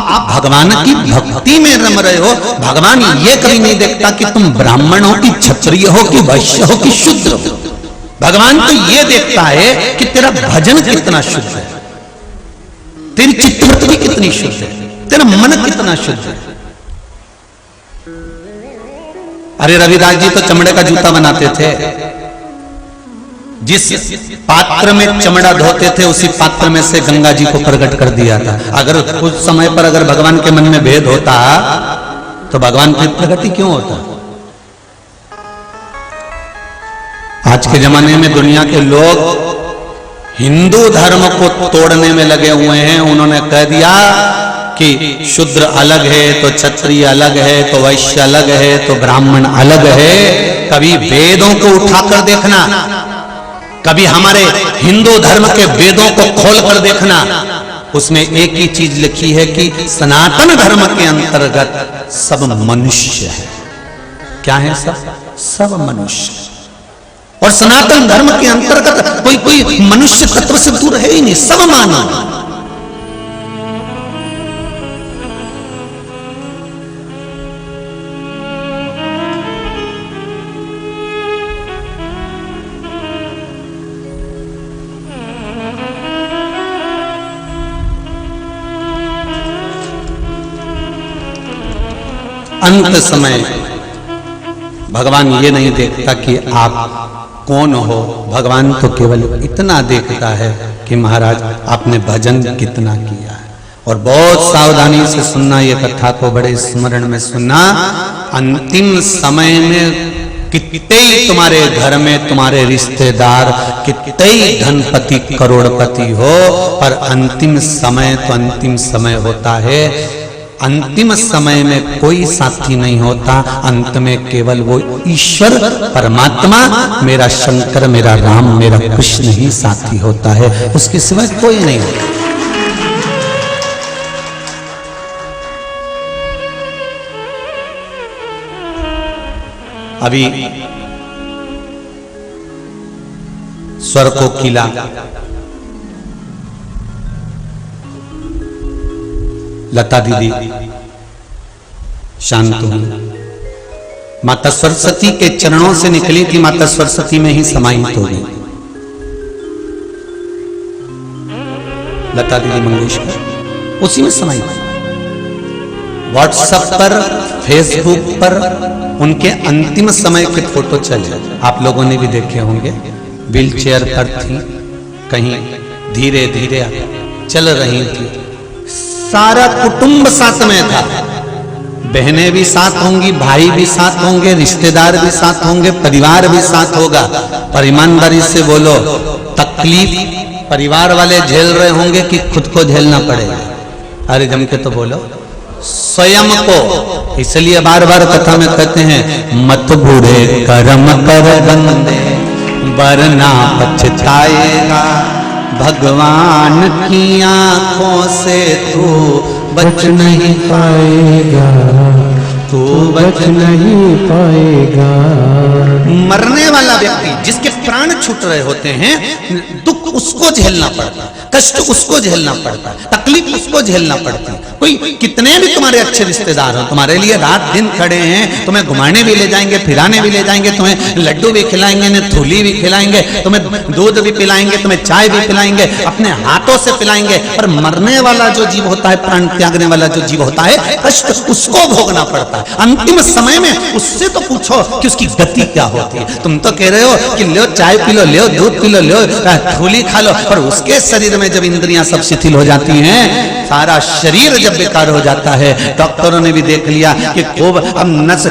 आप भगवान की भक्ति में रम रहे हो। भगवान ये कभी नहीं देखता कि तुम ब्राह्मण हो कि क्षत्रिय हो कि वैश्य हो कि शूद्र हो। भगवान तो ये देखता है कि तेरा भजन कितना शुद्ध है, तेरी चित्तवृत्ति कितनी शुद्ध है, तेरा मन कितना शुद्ध है। अरे रविदास जी तो चमड़े का जूता बनाते थे। जिस पात्र में चमड़ा धोते थे उसी पात्र में से गंगा जी को प्रकट कर दिया था। अगर उस समय पर अगर भगवान के मन में भेद होता तो भगवान की प्रगति क्यों होता? आज के जमाने में दुनिया के लोग हिंदू धर्म को तोड़ने में लगे हुए हैं। उन्होंने कह दिया कि शूद्र अलग है तो क्षत्रिय अलग है तो वैश्य अलग है तो ब्राह्मण अलग है। कभी वेदों को उठाकर देखना, कभी हमारे हिंदू धर्म के वेदों को खोलकर देखना, उसमें एक ही चीज लिखी है कि सनातन धर्म के अंतर्गत सब मनुष्य है। क्या है? सब मनुष्य। और सनातन धर्म के अंतर्गत कोई मनुष्य तत्व से दूर है ही नहीं, सब मानव। अंत समय भगवान ये नहीं देखता कि आप कौन हो। भगवान तो केवल इतना देखता है कि महाराज आपने भजन कितना किया है। और बहुत सावधानी से सुनना, ये कथा को बड़े स्मरण में सुनना। अंतिम समय में कितने तुम्हारे घर में तुम्हारे रिश्तेदार, कितने धनपति करोड़पति हो, पर अंतिम समय तो अंतिम समय होता है। अंतिम समय में कोई साथी नहीं होता। अंत में केवल वो ईश्वर परमात्मा, मेरा शंकर, मेरा राम, मेरा कृष्ण ही साथी होता है, उसके सिवाय कोई नहीं होता। अभी स्वर को किला लता दीदी शांत हुई। माता सरस्वती के चरणों से निकली थी, माता सरस्वती में ही समाहित हो गई। लता दीदी मंगेशकर उसी में समाहित। व्हाट्सएप पर, फेसबुक पर उनके अंतिम समय के फोटो चले, आप लोगों ने भी देखे होंगे। व्हील चेयर पर थी, कहीं धीरे धीरे चल रही थी। सारा कुटुंब साथ में था, बहनें भी साथ होंगी, भाई भी साथ होंगे, रिश्तेदार भी साथ होंगे, परिवार भी साथ होगा। पर ईमानदारी से बोलो, तकलीफ परिवार वाले झेल रहे होंगे कि खुद को झेलना पड़ेगा? अरे जम के तो बोलो, स्वयं को। इसलिए बार बार कथा में कहते हैं, मत बूढ़े कर्म कर बंदे वरना पछताएगा। भगवान की आंखों से तू बच नहीं पाएगा, तू बच नहीं पाएगा। मरने वाला व्यक्ति, जिसके प्राण छूट रहे होते हैं, दुख उसको झेलना पड़ता है, कष्ट उसको झेलना पड़ता है, तकलीफ उसको झेलना पड़ती है। कोई कितने भी तुम्हारे अच्छे रिश्तेदार हो, तुम्हारे लिए रात दिन खड़े हैं, तुम्हें घुमाने भी ले जाएंगे, फिराने भी ले जाएंगे, तुम्हें लड्डू भी खिलाएंगे, ने थूली भी खिलाएंगे, तुम्हें दूध भी पिलाएंगे, तुम्हें चाय भी पिलाएंगे, अपने हाथों से पिलाएंगे। पर मरने वाला जो जीव होता है, प्राण त्यागने वाला जो जीव होता है, कष्ट उसको भोगना पड़ता है। अंतिम समय में उससे तो पूछो कि उसकी गति क्या होती है। तुम तो कह रहे हो कि लो चाय पी लो, लो दूध पी लो, लो थूली खा लो, पर उसके शरीर में जब इंद्रियां सब शिथिल हो जाती हैं, सारा शरीर जब बेकार हो जाता है, डॉक्टरों ने भी देख लिया कि खूब अब नस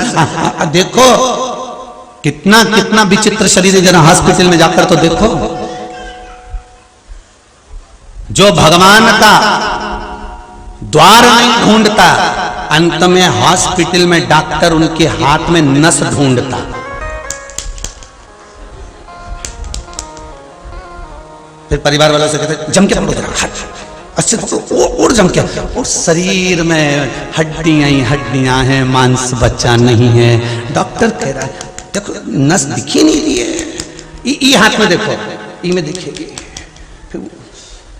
देखो कितना कितना विचित्र शरीर है। जरा हॉस्पिटल में जाकर तो देखो, जो भगवान का द्वार नहीं ढूंढता, अंत में हॉस्पिटल में डॉक्टर उनके हाथ में नस ढूंढता। फिर परिवार वालों से कहते जम के पकड़ो, जरा अच्छे पकड़ो, और जम के। और शरीर में हड्डियां ही हड्डियां हैं, मांस बचा नहीं है। डॉक्टर कह रहा है देखो नस दिखी नहीं रही है, ये हाथ में देखो, ये में दिखेगी। फिर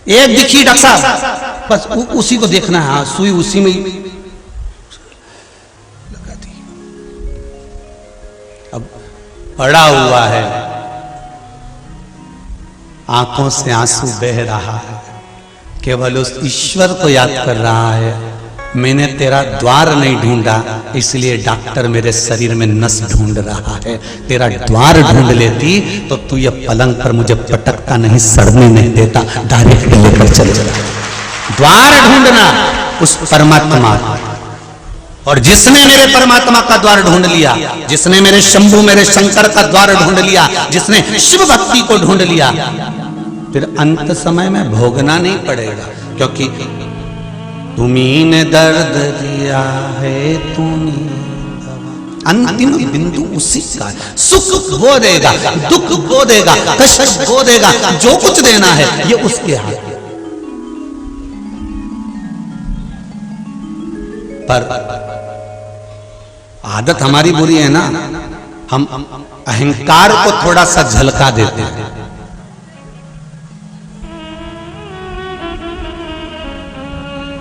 एक दिखी डॉक्टर साहब, बस उसी को देखना है, हाँ सुई उसी में लगा दी। अब पड़ा हुआ है, आंखों से आंसू बह रहा है, केवल उस ईश्वर को याद कर रहा है। मैंने तेरा द्वार नहीं ढूंढा, इसलिए डॉक्टर मेरे शरीर में नस ढूंढ रहा है। तेरा द्वार ढूंढ लेती तो तू ये पलंग पर मुझे पटकता नहीं, सड़ने नहीं देता, डायरेक्ट लेकर चल चला। द्वार ढूंढना उस परमात्मा, और जिसने मेरे परमात्मा का द्वार ढूंढ लिया, जिसने मेरे शंभु मेरे शंकर का द्वार ढूंढ लिया, जिसने शिव भक्ति को ढूंढ लिया, फिर अंत समय में भोगना नहीं पड़ेगा, क्योंकि तुम्ही ने दर्द दिया है, तुम्ही अंतिम बिंदु उसी का है। सुख वो देगा, दुख वो देगा, कष्ट वो देगा, जो कुछ देना है ये उसके हाथ में। पर आदत हमारी बुरी है ना, हम अहंकार को थोड़ा सा झलका देते हैं।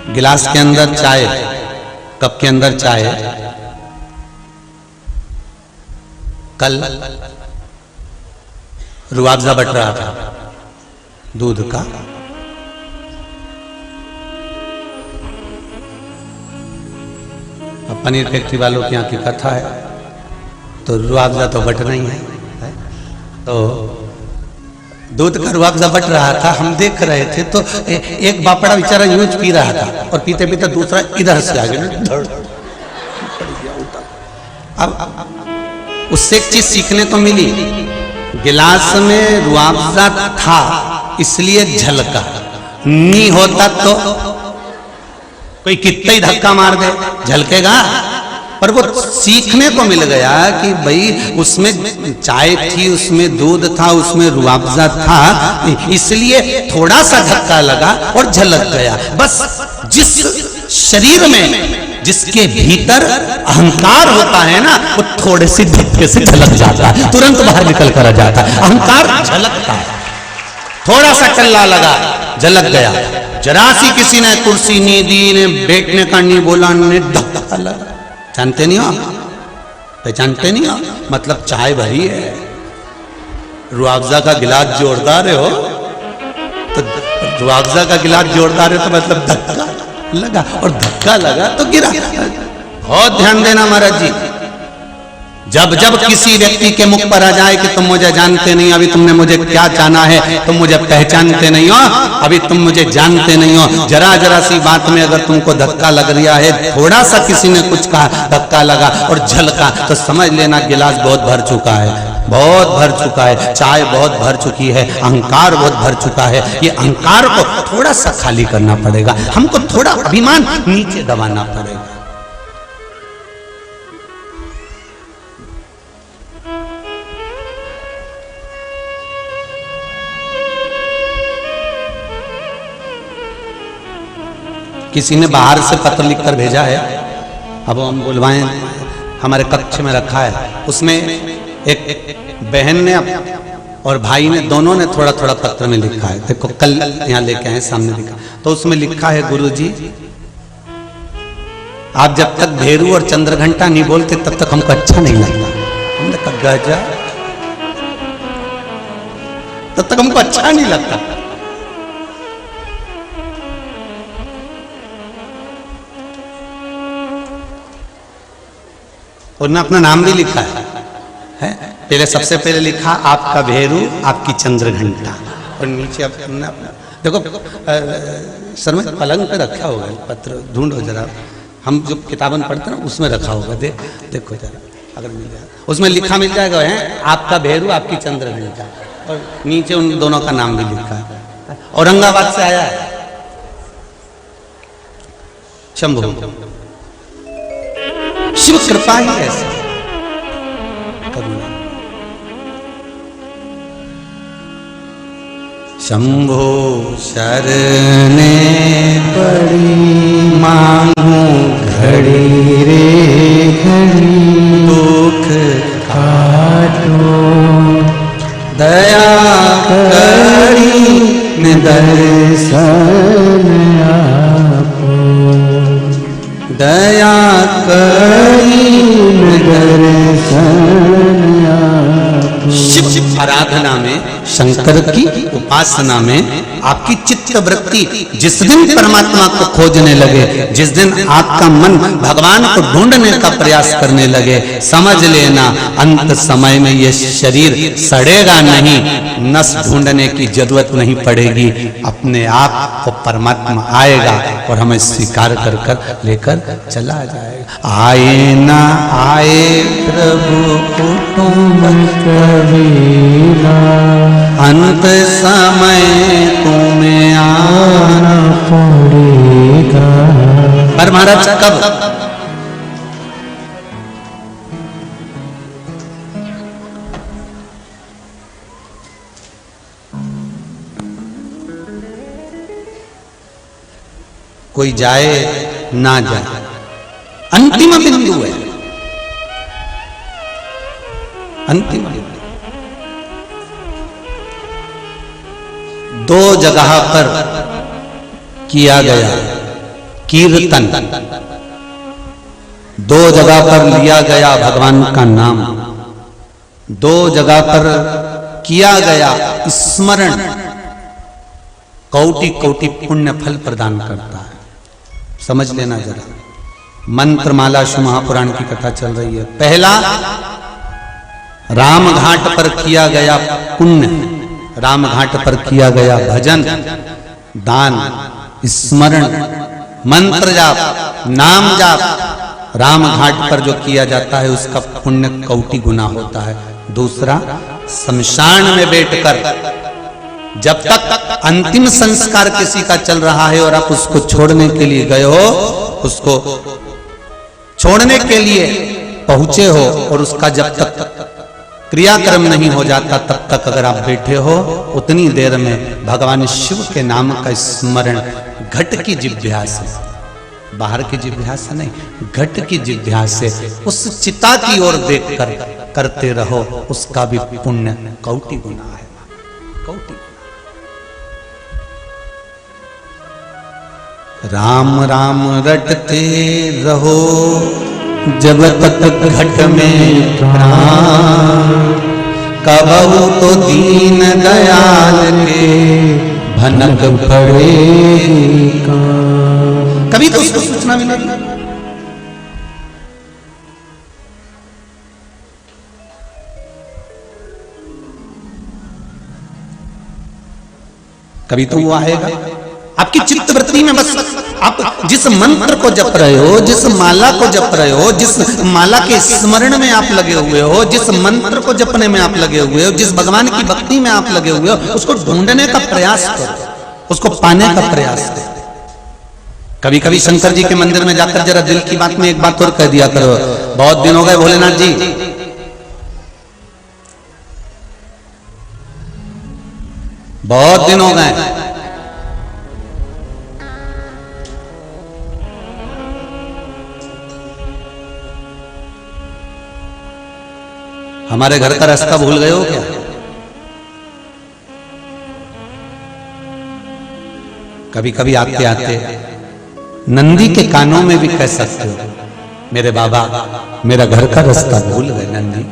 गिलास के अंदर चाय, कप के अंदर चाय, कल रुआवजा बट रहा था दूध का, अब पनीर फैक्ट्री वालों के यहाँ की कथा है, तो रुआवजा तो बट नहीं है, तो दूध का रुआवजा बट रहा था, हम देख रहे थे, तो एक बापड़ा बेचारा यूं पी रहा था, और पीते पीते दूसरा इधर से आ गया। अब उससे एक चीज सीखने को मिली, गिलास में रुआवजा था इसलिए झलका, नहीं होता तो कोई कितना ही धक्का मार दे झलकेगा। पर वो सीखने को मिल गया कि भाई उसमें चाय थी, उसमें दूध था, उसमें रुआवजा था, इसलिए थोड़ा सा धक्का लगा और झलक गया। बस जिस शरीर में जिसके भीतर अहंकार होता है ना, वो थोड़े से धक्के से झलक जाता है, तुरंत बाहर निकल कर आ जाता है। अहंकार झलकता है, थोड़ा सा टल्ला लगा झलक गया। जरा सी किसी ने कुर्सी नहीं दी, ने बैठने का नहीं बोला, ने धक्का लगा। जानते नहीं हो, पहचानते नहीं हो, मतलब चाय भरी है, रुआवजा का गिलास जोरदार हो, तो रुआवजा का गिलास जोरदार है तो मतलब धक्का लगा, और धक्का लगा तो गिरा। बहुत ध्यान देना महाराज जी, जब जब किसी व्यक्ति के मुख पर आ जाए कि तुम मुझे जानते नहीं, अभी तुमने मुझे क्या जाना है, तुम मुझे पहचानते नहीं हो, अभी तुम मुझे जानते नहीं हो, जरा जरा सी बात में अगर तुमको धक्का लग रहा है, थोड़ा सा किसी ने कुछ कहा, धक्का लगा और झलका, तो समझ लेना गिलास बहुत भर चुका है, बहुत भर चुका है, चाय बहुत भर चुकी है, अहंकार बहुत भर चुका है। ये अहंकार को थोड़ा सा खाली करना पड़ेगा, हमको थोड़ा अभिमान नीचे दबाना पड़ेगा। किसी ने बाहर से पत्र लिखकर भेजा है, अब हम बुलवाएं, हमारे कक्ष में रखा है, उसमें एक बहन ने और भाई ने, दोनों ने थोड़ा थोड़ा पत्र में लिखा है। देखो कल यहाँ लेके आए, सामने लिखा, तो उसमें लिखा है, गुरुजी आप जब तक भेरू और चंद्रघंटा नहीं बोलते तब तक हमको अच्छा नहीं लगता। हमने कहा गजा, तब तक हमको अच्छा नहीं लगता। उन्होंने अपना नाम भी लिखा है, पहले सबसे पहले लिखा आपका भेरू, आपकी चंद्रघंटा, और नीचे अपना देखो सर में पलंग पे रखा होगा पत्र, ढूंढो जरा, हम जो किताबन पढ़ते हैं ना उसमें रखा होगा, देखो जरा अगर मिल जाए, उसमें लिखा मिल जाएगा है आपका भेरू, आपकी चंद्रघंटा, और नीचे उन दोनों का नाम भी लिखा है। औरंगाबाद से आया है शंभू, शिव कृपा ही ऐसी करुणा। शंभो शरणे पड़ी, मांगू घड़ी रे घड़ी, दुख काटो दया करी, दर्शन दया करी शिव आराधना में, शंकर की उपासना में आपकी चित्त वृत्ति जिस दिन परमात्मा को खोजने लगे, जिस दिन आपका मन भगवान को ढूंढने का प्रयास करने लगे, समझ लेना अंत समय में ये शरीर सड़ेगा नहीं, नस ढूंढने की जरूरत नहीं पड़ेगी, अपने आप को परमात्मा आएगा और हमें स्वीकार कर कर लेकर चला जाएगा। आए ना आए प्रभु कुटुंब कबीरा, अंत समय तुम्हें आना पड़ेगा। पर महाराज कब? कोई जाए ना जाए, अंतिम बिंदु है, अंतिम बिंदु। दो जगह पर किया गया कीर्तन, दो जगह पर लिया गया भगवान का नाम, दो जगह पर किया गया स्मरण, कोटि कोटि पुण्य फल प्रदान करता है। समझ लेना जरा। मंत्रमाला शिव महापुराण की कथा चल रही है। पहला राम घाट पर किया गया पुण्य, राम घाट पर किया गया भजन, दान, स्मरण, मंत्र जाप, नाम जाप, राम घाट पर जो किया जाता है उसका पुण्य कोटि गुना होता है। दूसरा, शमशान में बैठकर जब तक अंतिम संस्कार किसी का चल रहा है और आप उसको छोड़ने के लिए गए हो, उसको छोड़ने के लिए पहुंचे हो और उसका जब तक क्रियाक्रम नहीं हो जाता तब तक अगर आप बैठे हो, उतनी देर में भगवान शिव के नाम का स्मरण घट की जिह्वा से, बाहर की जिह्वा से नहीं, घट की जिह्वा से उस चिता की ओर देखकर करते रहो, उसका भी पुण्य कोटि गुना है, कोटि। राम राम रटते रहो जब तक घट में प्राण, कबहू तो दीन दयाल के भनक पड़ेगा। कभी तो उसको सूचना मिलेगी। कभी तो वो आएगा। आपकी चित्त वृत्ति में बस आप जिस मंत्र को जप रहे हो, जिस माला को जप रहे हो, जिस माला के स्मरण में आप लगे हुए हो, जिस मंत्र को जपने में आप लगे हुए हो, जिस भगवान की भक्ति में आप लगे हुए हो, उसको ढूंढने का प्रयास करो, उसको पाने का प्रयास करो। कभी कभी शंकर जी के मंदिर में जाकर जरा दिल की बात में एक बात और कह दिया करो, बहुत दिन हो गए भोलेनाथ जी, बहुत दिन हो गए, हमारे घर का रास्ता भूल गए हो क्या? कभी कभी आते आते नंदी के कानों में भी कह सकते हो, मेरे बाबा मेरा घर का रास्ता भूल गए नंदी।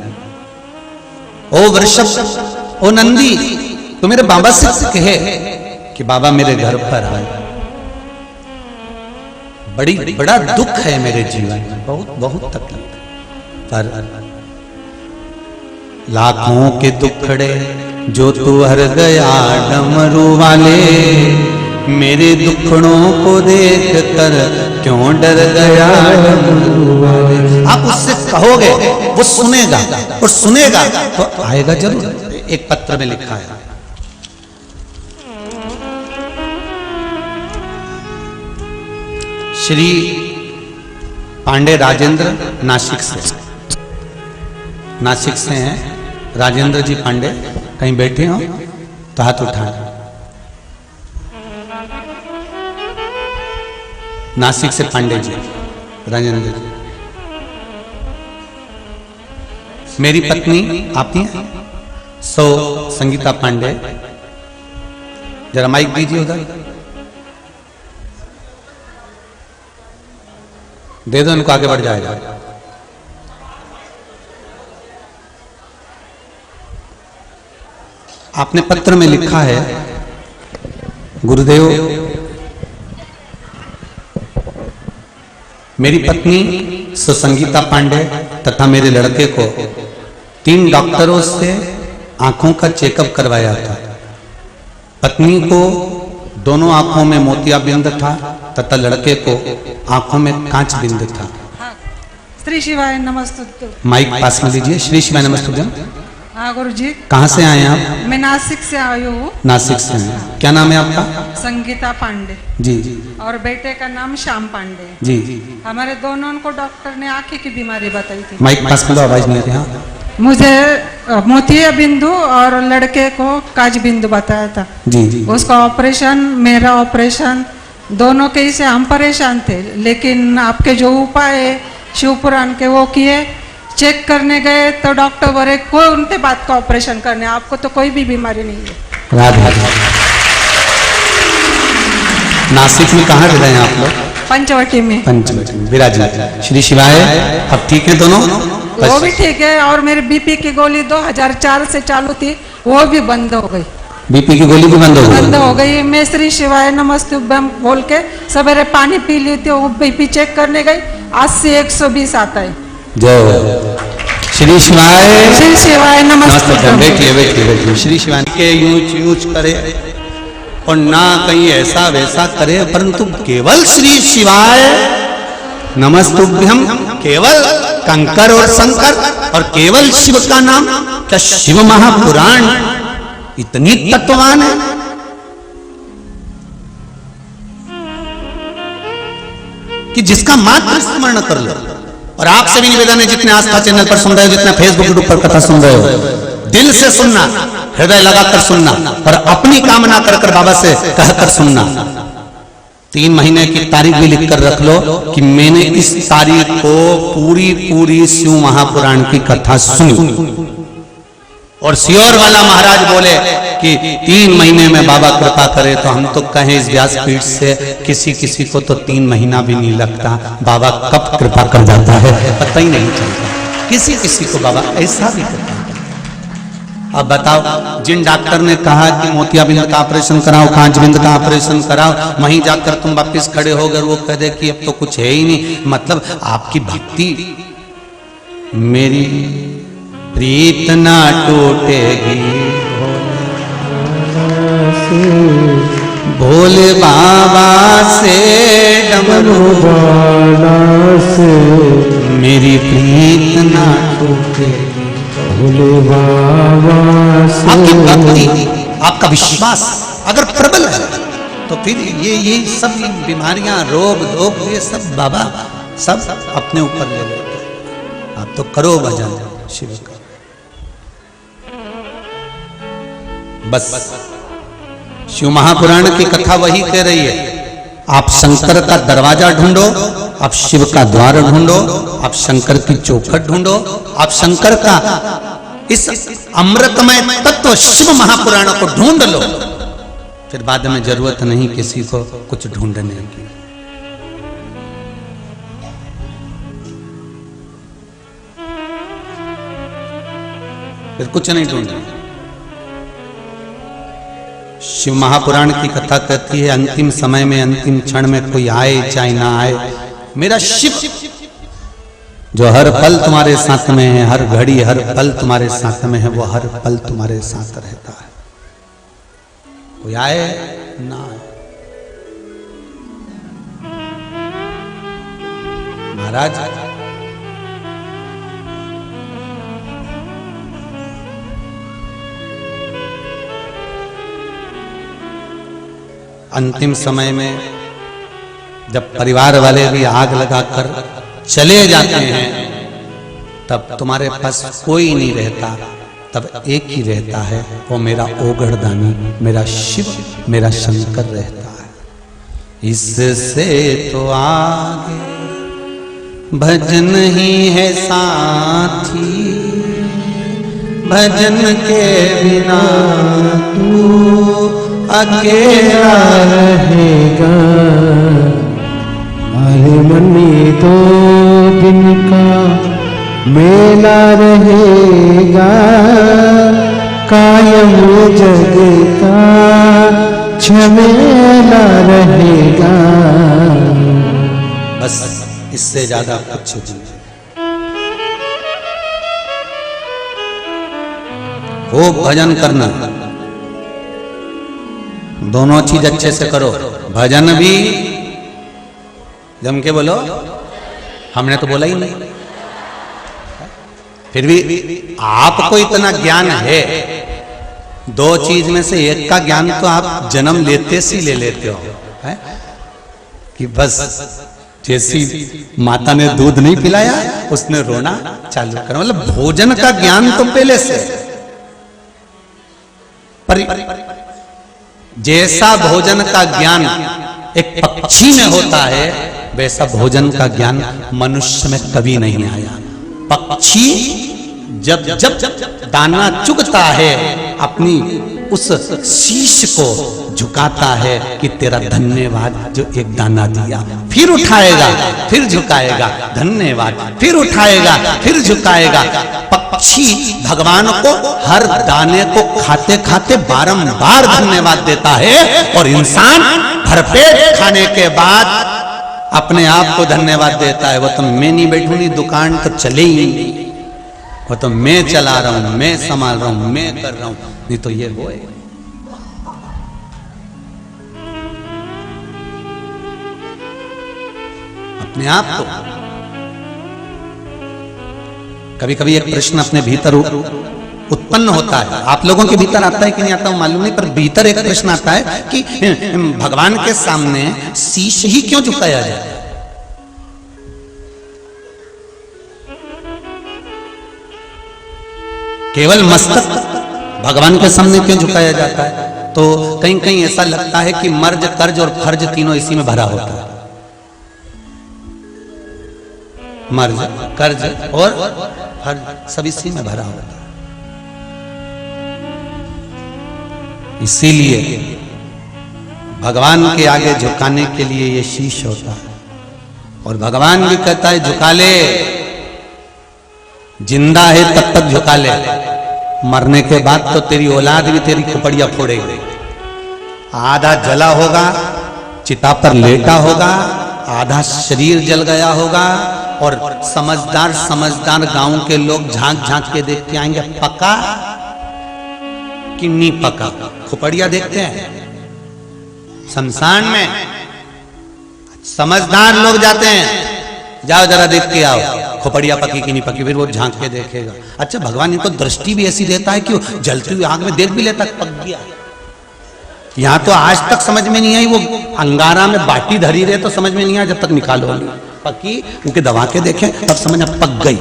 ओ वृषभ, ओ नंदी, तो मेरे बाबा से कहे कि बाबा मेरे घर पर आए, बड़ा दुख है मेरे जीवन में, बहुत बहुत तकलीफ, पर लाखों के दुखड़े जो तू हर गया डमरू वाले, मेरे दुखड़ों को देख कर क्यों डर गया डमरू वाले। आप उससे कहोगे, वो सुनेगा, और सुनेगा तो आएगा जरूर। एक पत्र में लिखा है, श्री पांडे राजेंद्र नासिक से हैं। राजेंद्र जी पांडे कहीं बैठे हो तो हाथ उठाएं। नासिक से पांडे जी, राजेंद्र जी। मेरी पत्नी आप ही हैं, संगीता पांडे, जरा माइक दीजिए उधर। दे दो इनको, आगे बढ़ जाएगा। आपने पत्र में लिखा है, गुरुदेव मेरी पत्नी सुसंगीता पांडे तथा मेरे लड़के को 3 डॉक्टरों से आंखों का चेकअप करवाया था। पत्नी को दोनों आंखों में मोतियाबिंद था तथा लड़के को आंखों में कांच बिंद था। श्री शिवाय नमस्तुभ्यं। माइक पास में लीजिए। श्री शिवाय नमस्तुभ्यं। हाँ गुरु जी। कहाँ से आए हैं आप? मैं नासिक से आई हूँ। नासिक से हैं। क्या नाम है आपका? संगीता पांडे जी। और बेटे का नाम श्याम पांडे। जी। हमारे दोनों को डॉक्टर ने आंखें की बीमारी बताई थी। माइक पास में लो, आवाज नहीं आ रही। हाँ। मुझे मोतिया बिंदु और लड़के को काज बिंदु बताया था। जी। उसका ऑपरेशन, मेरा ऑपरेशन, दोनों के से हम परेशान थे, लेकिन आपके जो उपाय है शिव पुराण के वो किए। चेक करने गए तो डॉक्टर बोले कोई उनके बात का ऑपरेशन करने, आपको तो कोई भी बीमारी नहीं है। राधे। नासिक में कहाँ रह रहे हैं आप लोग? पंचवटी में। पंचवटी में विराजित। श्री शिवाय। अब ठीक है दोनों? वो भी ठीक है। और मेरे बीपी की गोली 2004 से चालू थी, वो भी बंद हो गई। बीपी की गोली भी बंद हो गई। मैं श्री शिवाय नमस्तुभ्यं बोल के सवेरे पानी पी ली थी, वो बीपी चेक करने गई, 80 120 आता है। जय श्री शिवाय। श्री शिवाय नमस्तुभ्यं। बैठिए बैठिए बैठिए। श्री शिवाय के यूज करे और ना कहीं ऐसा वैसा करे, परंतु केवल श्री शिवाय नमस्तुभ्यं, केवल कंकर और शंकर और केवल शिव का नाम, क्या शिव महापुराण इतनी तत्ववान है? कि जिसका मात्र स्मरण कर लो। और आपसे भी निवेदन है, जितने आस्था चैनल पर सुन रहे हो, जितने फेसबुक ग्रुप पर कथा सुन रहे हो, दिल से सुनना, हृदय लगाकर सुनना और अपनी कामना कर बाबा से कहकर सुनना। 3 महीने की तारीख भी लिखकर रख लो कि मैंने इस तारीख को पूरी शिव महापुराण की कथा सुनी। और सियोर वाला महाराज बोले कि 3 महीने में बाबा कृपा करे, तो हम तो कहें इस व्यासपीठ से किसी को तो 3 महीना भी नहीं लगता, बाबा कब कृपा कर जाता है पता ही नहीं चलता। किसी को बाबा ऐसा भी करता है। अब बताओ, जिन डॉक्टर ने कहा कि मोतियाबिंद का ऑपरेशन कराओ, कांचबिंद का ऑपरेशन कराओ, वहीं जाकर तुम वापिस खड़े हो गए, वो कह दे कि अब तो कुछ है ही नहीं। मतलब आपकी भक्ति, मेरी प्रीत ना टूटेगी भोले बाबा से, डमरू बाला से, मेरी प्रीत ना टूटेगी भोले बाबा से। आपकी भक्ति, आपका विश्वास अगर प्रबल है तो फिर ये सब बीमारियां, रोग ये सब बाबा सब अपने ऊपर ले लेते हैं। आप तो करो भजन शिव का। बस शिव महापुराण की कथा वही कह रही है, आप शंकर का दरवाजा ढूंढो, आप शिव का द्वार ढूंढो, आप शंकर की चौखट ढूंढो, आप शंकर का इस अमृतमय तत्व शिव महापुराण को ढूंढ लो, फिर बाद में जरूरत नहीं किसी को कुछ ढूंढने की। फिर कुछ नहीं ढूंढना। शिव महापुराण की कथा कहती है, अंतिम समय में, अंतिम क्षण में कोई आए चाहे ना आए, मेरा शिव जो हर पल तुम्हारे साथ में है, हर घड़ी हर पल तुम्हारे साथ में है, वो हर पल तुम्हारे साथ रहता है। कोई आए ना आए। महाराज अंतिम समय में जब परिवार वाले भी आग लगाकर चले जाते हैं, तब तुम्हारे पास कोई नहीं रहता, तब एक ही रहता है, वो मेरा ओगढ़दानी, मेरा शिव, मेरा शंकर रहता है। इससे तो आगे भजन ही है साथी, भजन के बिना तू अकेला रहेगा, अरे मनी 2 दिन का मेला रहेगा, कायम जग का झमेला रहेगा। बस इससे ज्यादा कुछ नहीं। वो भजन करना, दोनों चीज अच्छे से करो। भजन भी जम के बोलो, हमने तो बोला ही नहीं। फिर भी आपको इतना ज्ञान है, 2 चीज में से एक का ज्ञान तो आप जन्म लेते से ले लेते हो, है? कि बस जैसी माता ने दूध नहीं पिलाया उसने रोना चालू करा। मतलब भोजन का ज्ञान तो पहले से, पर जैसा भोजन का ज्ञान एक पक्षी में होता है, वैसा भोजन का ज्ञान मनुष्य में कभी नहीं आया। पक्षी जब जब दाना चुगता है, अपनी उस शीश को झुकाता है कि तेरा धन्यवाद जो एक दाना दिया, फिर उठाएगा, फिर झुकाएगा, धन्यवाद, फिर उठाएगा, फिर झुकाएगा। पक्षी भगवान को हर दाने को खाते खाते बारंबार धन्यवाद देता है, और इंसान भरपेट खाने के बाद अपने आप को धन्यवाद देता है। वो तो मैं नहीं बैठूंगी, दुकान तो चले ही नहीं, वो तो मैं चला रहा हूं, मैं संभाल रहा हूं, मैं कर रहा हूं, नहीं तो ये वो है। अपने आप को कभी कभी एक प्रश्न अपने भीतर उत्पन्न होता है, आप लोगों के भीतर आता है कि नहीं आता मालूम नहीं, पर भीतर एक प्रश्न आता है कि भगवान के सामने शीश ही क्यों झुकाया जाए? केवल मस्तक भगवान के सामने क्यों झुकाया जाता है? तो कहीं कहीं ऐसा लगता है कि मर्ज, कर्ज और फर्ज तीनों इसी में भरा होता है। मर्ज, कर्ज और फर्ज सब इसी में भरा होता है। इसीलिए भगवान के आगे झुकाने के लिए ये शीश होता है। और भगवान भी कहता है झुका ले, जिंदा है तब तक झुका ले, मरने के बाद तो तेरी औलाद भी तेरी खोपड़ियां फोड़ेगी। आधा जला होगा, चिता पर लेटा होगा, आधा शरीर जल गया होगा, और समझदार समझदार गांव के लोग झांक झांक के देखते आएंगे पका कि नहीं पका। खोपड़ियां देखते हैं शमशान में, समझदार लोग जाते हैं, जाओ जरा देख के आओ खोपड़िया पकी कि नहीं पकी, फिर वो झांक के देखेगा। अच्छा, भगवान इनको दृष्टि भी ऐसी देता है कि जलती हुई आग में देख भी लेता पक गया। यहाँ तो आज तक समझ में नहीं आई, वो अंगारा में बाटी धरी रहे तो समझ में नहीं आया, जब तक निकालो पकी उनके दबा के देखें तब समझ में पक गई।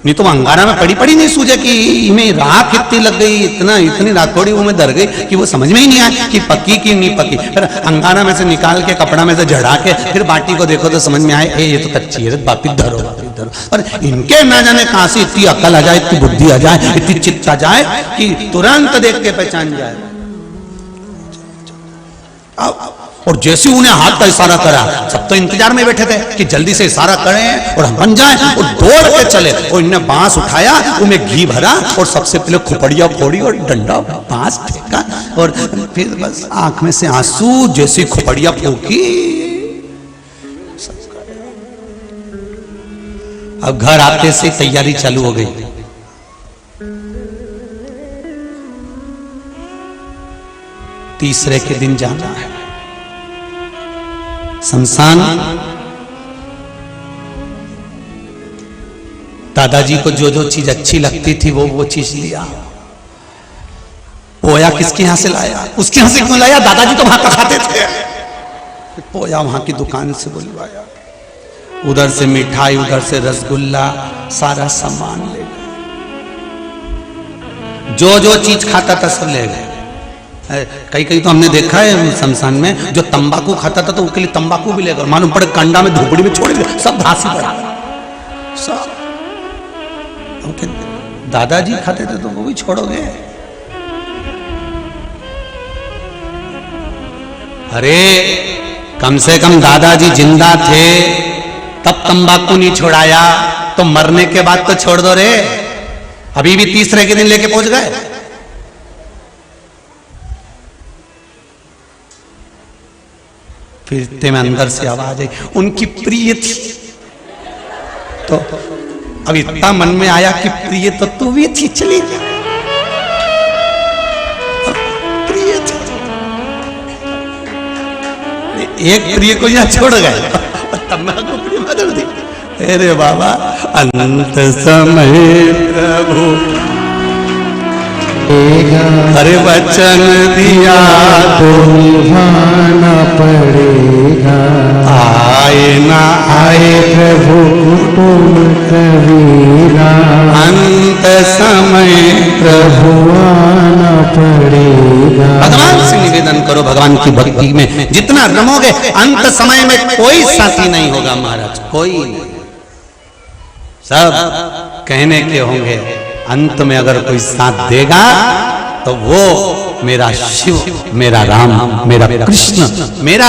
नहीं तो अंगारा में पड़ी पड़ी नहीं सूझे कि इमें राख इतनी लग गई, इतनी राखोड़ी वो में धर गई कि वो समझ में ही नहीं आया कि पकी कि नहीं पकी। फिर अंगारा में से निकाल के कपड़ा में से झड़ा के फिर बाटी को देखो तो समझ में आए ये तो कच्ची है, वापिस धरो वापिस धरो। और इनके ना जाने कहां से इतनी अकल आ जाए, इतनी बुद्धि आ जाए, इतनी चित्त आ जाए कि तुरंत देख के पहचान जाए। और जैसे उन्हें हाथ का इशारा करा, सब तो इंतजार में बैठे थे कि जल्दी से इशारा करें और हम बन जाएं, और दौड़ के चले। और इन्हें बांस उठाया, उनमें घी भरा और सबसे पहले खोपड़िया फोड़ी और डंडा बांस फेंका, और फिर बस आंख में से आंसू, जैसी खोपड़िया फूकी। अब घर आते से तैयारी चालू हो गई। तीसरे के दिन जाना है शमशान। दादाजी को जो जो चीज अच्छी लगती थी वो चीज लिया। पोया किसके यहां से लाया? उसके यहां से क्यों लाया? दादाजी तो वहां का खाते थे। पोया वहां की दुकान से बुलवाया, उधर से मिठाई, उधर से रसगुल्ला, सारा सामान ले गए। जो जो चीज खाता था सब ले गए। कई कई तो हमने देखा है शमशान में, जो तंबाकू खाता था तो उसके लिए तंबाकू भी ले गए, मालूम पड़े कंडा में धूपड़ी में छोड़ गए, सब धासी पड़ा सब। दादाजी खाते थे तो वो भी छोड़ोगे? अरे कम से कम दादाजी जिंदा थे तब तंबाकू नहीं छोड़ाया, तो मरने के बाद तो छोड़ दो रे। अभी भी तीसरे के दिन लेके पहुंच गए। फिर में अंदर से आवाज आई, उनकी प्रिय थी। तो अब इतना मन में आया कि प्रिय तो तू भी थी, चली जा। प्रिय थी, एक प्रिय को यहाँ छोड़ गए और तंबाकू प्रिय बदल दी। अरे बाबा, अंत समय प्रभु अरे वचन दिया तो निभाना पड़ेगा, आए ना आए प्रभु कुटुंब कबीरा, अंत समय प्रभु आना पड़ेगा। भगवान से निवेदन करो, भगवान की भक्ति में जितना रमोगे अंत समय में कोई साथी नहीं होगा महाराज, कोई नहीं। सब कहने के होंगे, अंत में अगर कोई साथ देगा तो वो मेरा शिव, मेरा राम, मेरा कृष्ण, मेरा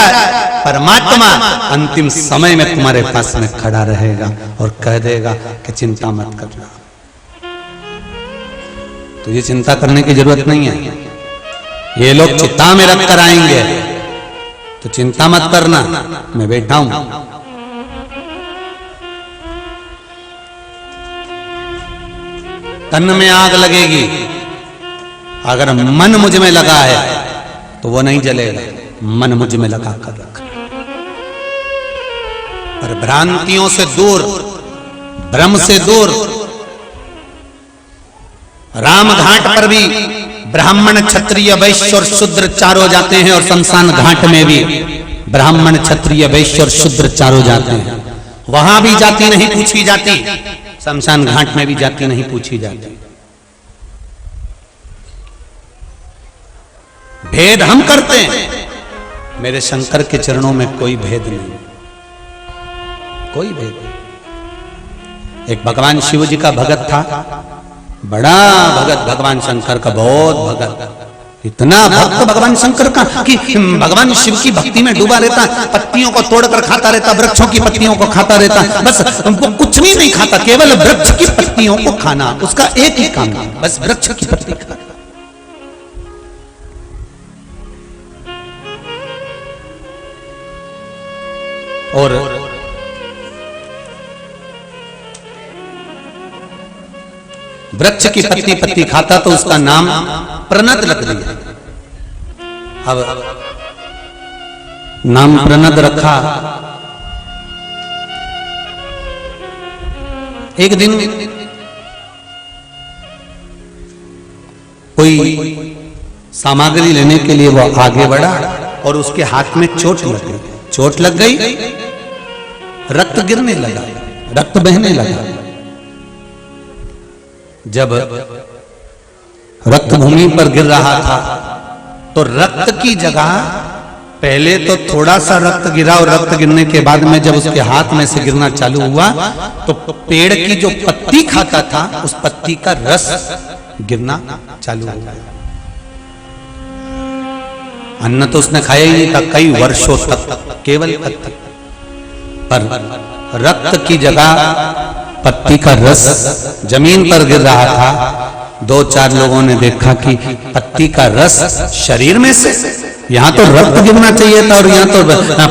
परमात्मा अंतिम समय में तुम्हारे पास में खड़ा रहेगा और कह देगा कि चिंता मत करना। तो ये चिंता करने की जरूरत नहीं है, ये लोग चिता में रख कर आएंगे, तो चिंता मत करना, मैं बैठा हूं। तन में आग लगेगी, अगर मन मुझ में लगा है तो वो नहीं जलेगा, मन मुझ में लगा कर रख। पर भ्रांतियों से दूर, भ्रम से दूर। राम घाट पर भी ब्राह्मण, क्षत्रिय, वैश्य और शूद्र चारों जाते हैं, और शमशान घाट में भी ब्राह्मण, क्षत्रिय, वैश्य और शूद्र चारों जाते हैं। वहां भी जाति नहीं पूछी जाती, शमशान घाट में भी जाति नहीं पूछी जाती। भेद हम करते हैं, मेरे शंकर के चरणों में कोई भेद नहीं, कोई भेद नहीं। एक भगवान शिव जी का भगत था, बड़ा भगत भगवान शंकर का, बहुत भगत, इतना भक्त भगवान शंकर का कि भगवान शिव की भक्ति में डूबा रहता, पत्तियों को तोड़कर खाता रहता, वृक्षों की पत्तियों को खाता रहता, बस वो कुछ भी नहीं खाता, केवल वृक्ष की पत्तियों को खाना, उसका एक ही काम है, बस वृक्ष की पत्ती खाना। और वृक्ष की पत्ती पत्ती खाता तो उसका नाम प्रनद रख दिया। अब नाम प्रनद रखा। एक दिन कोई सामग्री लेने के लिए वो आगे बढ़ा और उसके हाथ में चोट लग गई। चोट लग गई, रक्त गिरने लगा, रक्त बहने लगा। जब रक्त भूमि पर गिर रहा था तो रक्त की जगह पहले तो थोड़ा सा रक्त गिरा और रक्त गिरने के बाद में जब उसके हाथ में से गिरना चालू हुआ तो पेड़ की जो पत्ती खाता था उस पत्ती का रस गिरना चालू हो गया। अन्न तो उसने खाया ही नहीं था कई वर्षों तक, केवल पत्ती, पर रक्त की जगह पत्ती का रस जमीन पर गिर रहा था। दो चार लोगों ने देखा कि पत्ती का रस शरीर में से, यहाँ तो रक्त गिरना चाहिए था और यहाँ तो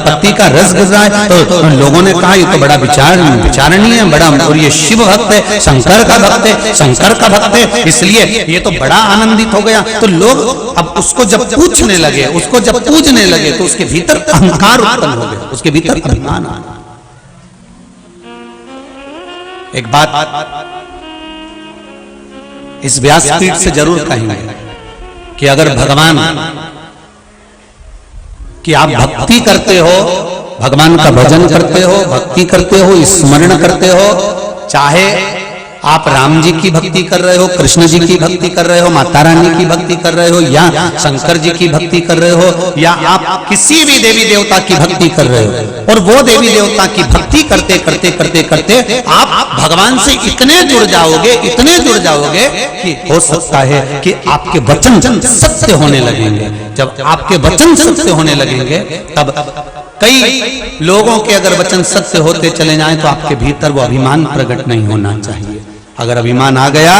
पत्ती का रस गिर रहा है। तो लोगों ने कहा ये तो बड़ा विचारणीय है, बड़ा, और ये शिव भक्त है, शंकर का भक्त है, शंकर का भक्त है, इसलिए ये तो बड़ा आनंदित हो गया। तो लोग अब उसको जब पूछने लगे, उसको जब पूजने लगे तो उसके भीतर अहंकार उत्पन्न हो गया, उसके भीतर अभिमान आ गया। एक बात इस व्यासपीठ से जरूर कहेंगे कि अगर भगवान की आप भक्ति करते हो, भगवान का भजन करते हो, भक्ति करते हो, स्मरण करते हो, चाहे आप राम जी की भक्ति कर रहे हो, कृष्ण जी की भक्ति कर रहे हो, माता रानी की भक्ति कर रहे हो, या शंकर जी की भक्ति कर रहे हो, या आप किसी भी देवी देवता की भक्ति कर रहे हो, और वो देवी देवता की भक्ति करते करते करते करते आप भगवान से इतने जुड़ जाओगे, इतने जुड़ जाओगे कि हो सकता है कि आपके वचन सत्य होने लगेंगे। जब आपके वचन सत्य होने लगेंगे तब कई लोगों के अगर वचन सत्य होते चले जाएं तो आपके भीतर वो अभिमान प्रकट नहीं होना चाहिए। अगर अभिमान आ गया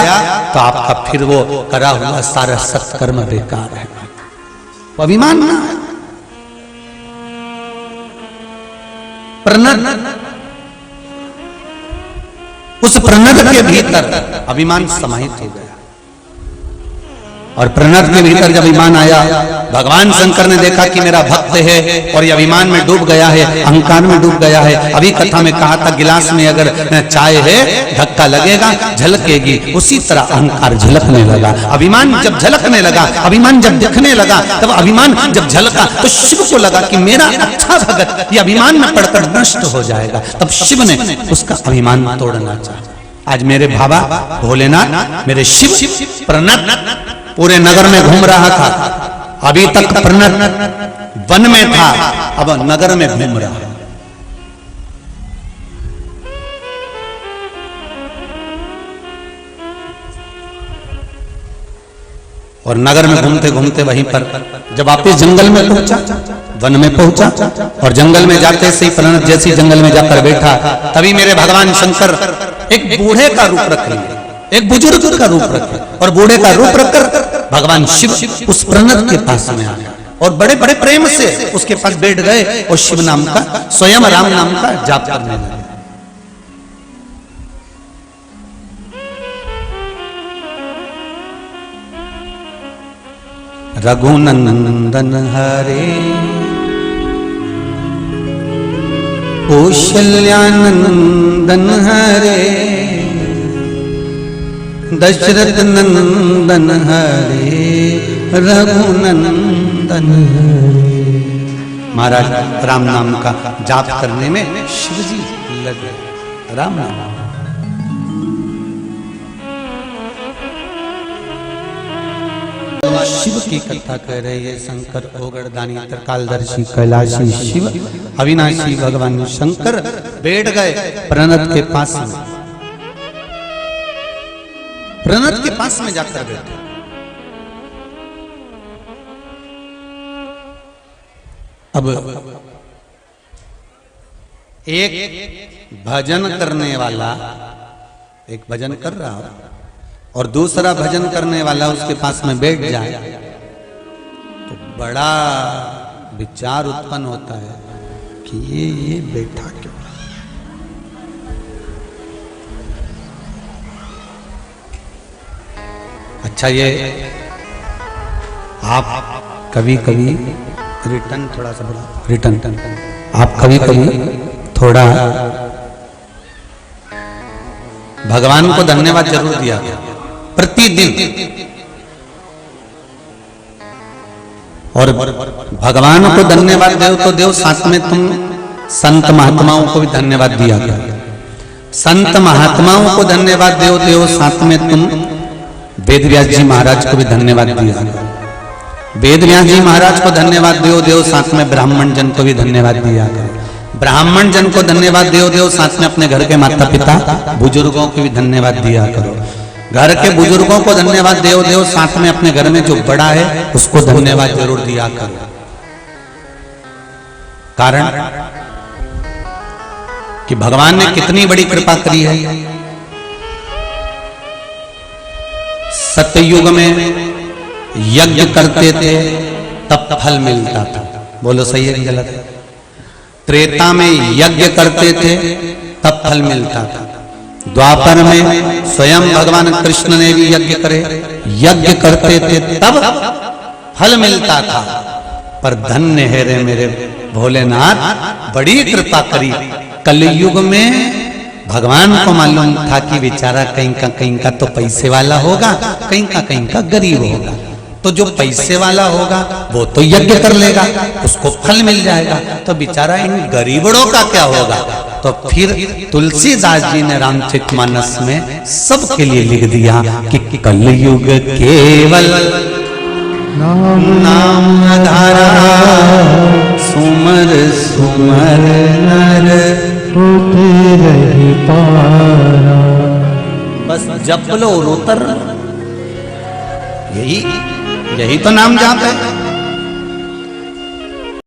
तो आपका फिर वो करा हुआ सारा सत्कर्म बेकार है। वो अभिमान ना है। प्रणत, उस प्रणत के भीतर अभिमान समाहित हो गया और प्रणत के भीतर जब अभिमान आया, भगवान शंकर ने देखा कि मेरा भक्त है और ये अभिमान में डूब गया है, अहंकार में डूब गया है। अभी कथा में कहा था गिलास में अगर चाय है धक्का लगेगा झलकेगी, उसी तरह अहंकार झलकने लगा। अभिमान जब झलकने लगा, अभिमान जब दिखने लगा, तब अभिमान जब झलका तो शिव को लगा कि मेरा अच्छा भगत ये अभिमान में पड़कर नष्ट हो जाएगा। तब शिव ने उसका अभिमान तोड़ना चाहा। आज मेरे बाबा भोलेनाथ, मेरे शिव प्रणत पूरे नगर में घूम रहा था। अभी तक प्रणत वन में था, अब नगर में घूम रहा है। और नगर में घूमते घूमते वहीं पर जब वापिस जंगल में पहुंचा, वन में पहुंचा और जंगल में जाते से ही प्रणत जैसी जंगल में जाकर बैठा, तभी मेरे भगवान शंकर एक बूढ़े का रूप रख लिए, एक बुजुर्ग का रूप रखे और बूढ़े का रूप रखकर भगवान शिव उस प्रणत के पास में आया और बड़े बड़े प्रेम से उसके पास बैठ गए और शिव नाम का, स्वयं राम नाम का जाप करने लगे। रघुनंदन हरे कौशल्यानंदन हरे दशरथ नंदन हरे रघुनंदन हरे। महाराज राम नाम का जाप करने में शिव जी लगे। राम नाम शिव की कथा कह रहे हैं। शंकर ओगड़दानी त्रिकालदर्शी कैलाशी शिव अविनाशी भगवान शंकर बैठ गए प्रणत के पास में, प्रणत के पास में जाकर बैठे। अब एक भजन करने वाला एक भजन कर रहा हो और दूसरा भजन करने वाला उसके पास में बैठ जाए तो बड़ा विचार उत्पन्न होता है कि ये बैठा क्यों। अच्छा, ये आप कभी कभी रिटर्न थोड़ा सा रिटर्न आप कभी कभी थोड़ा भगवान को धन्यवाद जरूर दिया प्रतिदिन। और भगवान को धन्यवाद दो तो देव, साथ में तुम संत महात्माओं को भी धन्यवाद दिया गया। संत महात्माओं को धन्यवाद दो देव, साथ में तुम वेद व्यास जी महाराज को भी धन्यवाद दिया। वेद व्यास जी महाराज को धन्यवाद दो देव, साथ में ब्राह्मण जन को भी धन्यवाद दिया गया। ब्राह्मण जन को धन्यवाद दो साथ में अपने घर के माता पिता बुजुर्गों को भी धन्यवाद दिया करो। घर के बुजुर्गों को धन्यवाद दो साथ में अपने घर में जो बड़ा है उसको धन्यवाद जरूर दिया करो। कारण कि भगवान ने कितनी बड़ी कृपा करी है। सत्ययुग में यज्ञ करते थे तब फल मिलता था। बोलो सही है कि गलत है? त्रेता में यज्ञ करते थे तब फल मिलता था। द्वापर में स्वयं भगवान कृष्ण ने भी यज्ञ करे, यज्ञ करते थे तब फल मिलता था। पर धन्य है रे मेरे भोलेनाथ, बड़ी कृपा करी। कलयुग में भगवान को मालूम था कि बेचारा कहीं का तो पैसे वाला होगा, कहीं का गरीब होगा। तो जो पैसे वाला होगा वो तो यज्ञ कर लेगा, उसको फल मिल जाएगा। तो बेचारा इन गरीबड़ों का क्या होगा? तो फिर तुलसीदास जी ने रामचरितमानस में सबके लिए लिख दिया कि कलयुग केवल नाम धारा, सुमर सुमर नर होते रही पारा। बस जप लो और उतर, यही तो नाम जाप है।